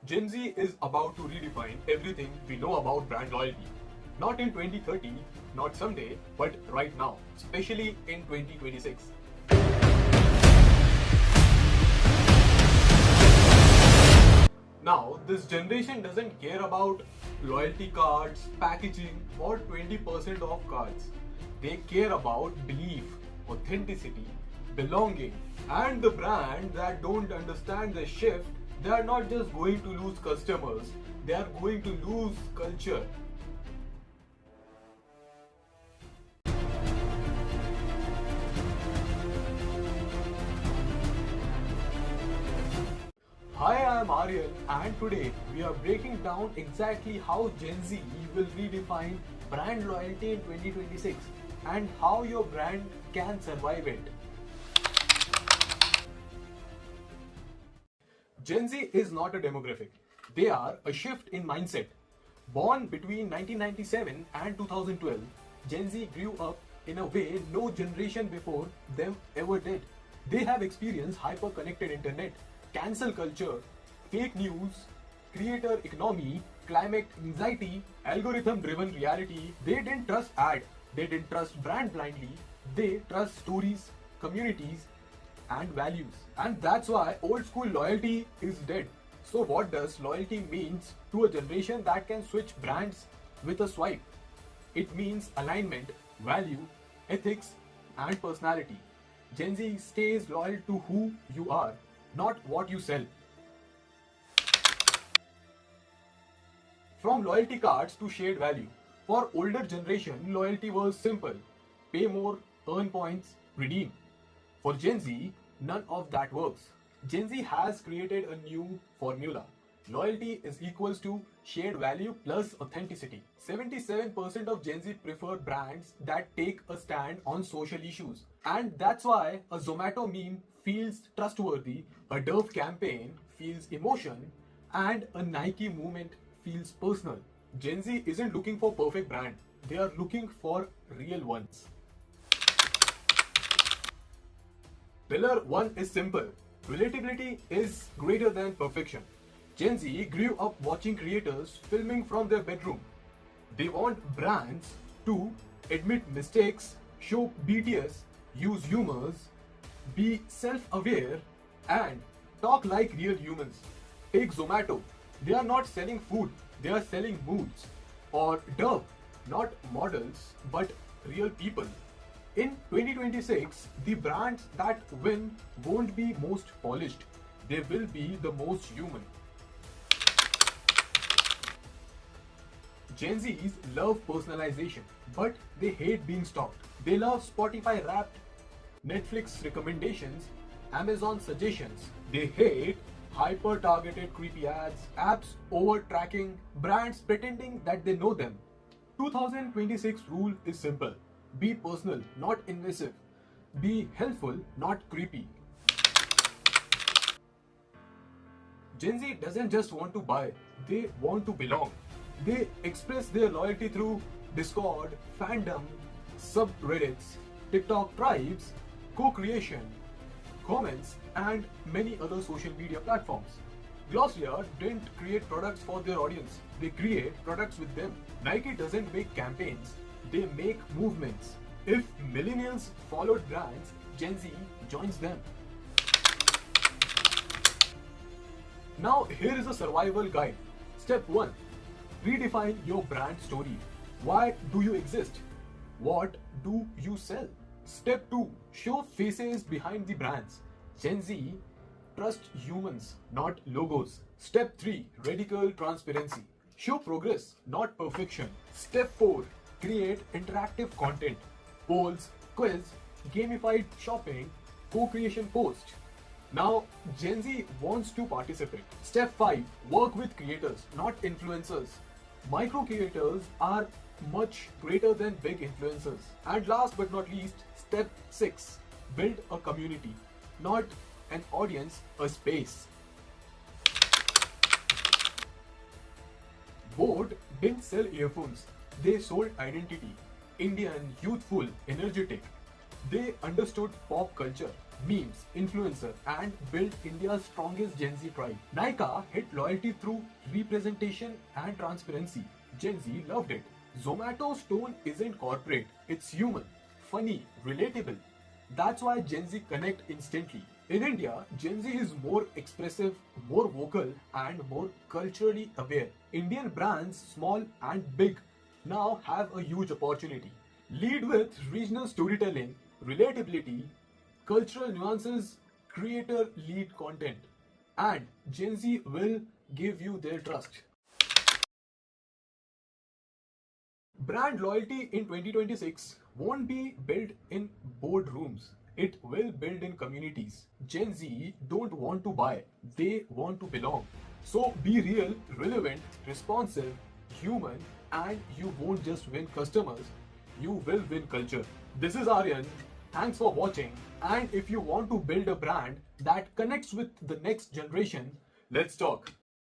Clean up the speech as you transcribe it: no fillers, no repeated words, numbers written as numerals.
Gen Z is about to redefine everything we know about brand loyalty. Not in 2030, not someday, but right now, especially in 2026. Now, this generation doesn't care about loyalty cards, packaging, or 20% off cards. They care about belief, authenticity, belonging, and the brand that don't understand the shift. They are not just going to lose customers, they are going to lose culture. Hi, I am Aryan, and today we are breaking down exactly how Gen Z will redefine brand loyalty in 2026 and how your brand can survive it. Gen Z is not a demographic, they are a shift in mindset. Born between 1997 and 2012, Gen Z grew up in a way no generation before them ever did. They have experienced hyper connected internet, cancel culture, fake news, creator economy, climate anxiety, algorithm driven reality. They didn't trust ad, they didn't trust brand blindly, they trust stories, communities, and values. And that's why old school loyalty is dead. So what does loyalty means to a generation that can switch brands with a swipe? It means alignment, value, ethics, and personality. Gen Z stays loyal to who you are, not what you sell. From loyalty cards to shared value. For older generation, loyalty was simple. Pay more, earn points, redeem. For Gen Z, none of that works. Gen Z has created a new formula. Loyalty is equals to shared value plus authenticity. 77% of Gen Z prefer brands that take a stand on social issues. And that's why a Zomato meme feels trustworthy, a Dove campaign feels emotion, and a Nike movement feels personal. Gen Z isn't looking for perfect brand. They are looking for real ones. Pillar 1 is simple. Relatability is greater than perfection. Gen Z grew up watching creators filming from their bedroom. They want brands to admit mistakes, show BTS, use humors, be self-aware, and talk like real humans. Take Zomato. They are not selling food, they are selling moods. Or Dove, not models, but real people. In 2026, the brands that win won't be most polished, they will be the most human. Gen Zs love personalization, but they hate being stalked. They love Spotify Wrapped, Netflix recommendations, Amazon suggestions. They hate hyper targeted creepy ads, apps over tracking, brands pretending that they know them. 2026 rule is simple. Be personal, not invasive. Be helpful, not creepy. Gen Z doesn't just want to buy, they want to belong. They express their loyalty through Discord, fandom, subreddits, TikTok tribes, co-creation, comments, and many other social media platforms. Glossier didn't create products for their audience, they create products with them. Nike doesn't make campaigns, they make movements. If millennials followed brands, Gen Z joins them. Now, here is a survival guide. Step 1. Redefine your brand story. Why do you exist? What do you sell? Step 2. Show faces behind the brands. Gen Z trust humans, not logos. Step 3. Radical transparency. Show progress, not perfection. Step 4. Create interactive content. Polls, quiz, gamified shopping, co-creation post. Now, Gen Z wants to participate. Step 5. Work with creators, not influencers. Micro creators are much greater than big influencers. And last but not least, step 6. Build a community, not an audience, a space. Boat didn't sell earphones, they sold identity. Indian, youthful, energetic. They understood pop culture. memes, influencer, and built India's strongest Gen Z tribe. Nykaa hit loyalty through representation and transparency. Gen Z loved it. Zomato's tone isn't corporate, it's human, funny, relatable. That's why Gen Z connect instantly. In India, Gen Z is more expressive, more vocal, and more culturally aware. Indian brands, small and big, now have a huge opportunity. Lead with regional storytelling, relatability, cultural nuances, creator lead content, and Gen Z will give you their trust. Brand loyalty in 2026 won't be built in boardrooms. It will build in communities. Gen Z don't want to buy, they want to belong. So be real, relevant, responsive, human, and you won't just win customers, you will win culture. This is Aryan. Thanks for watching. And if you want to build a brand that connects with the next generation, let's talk.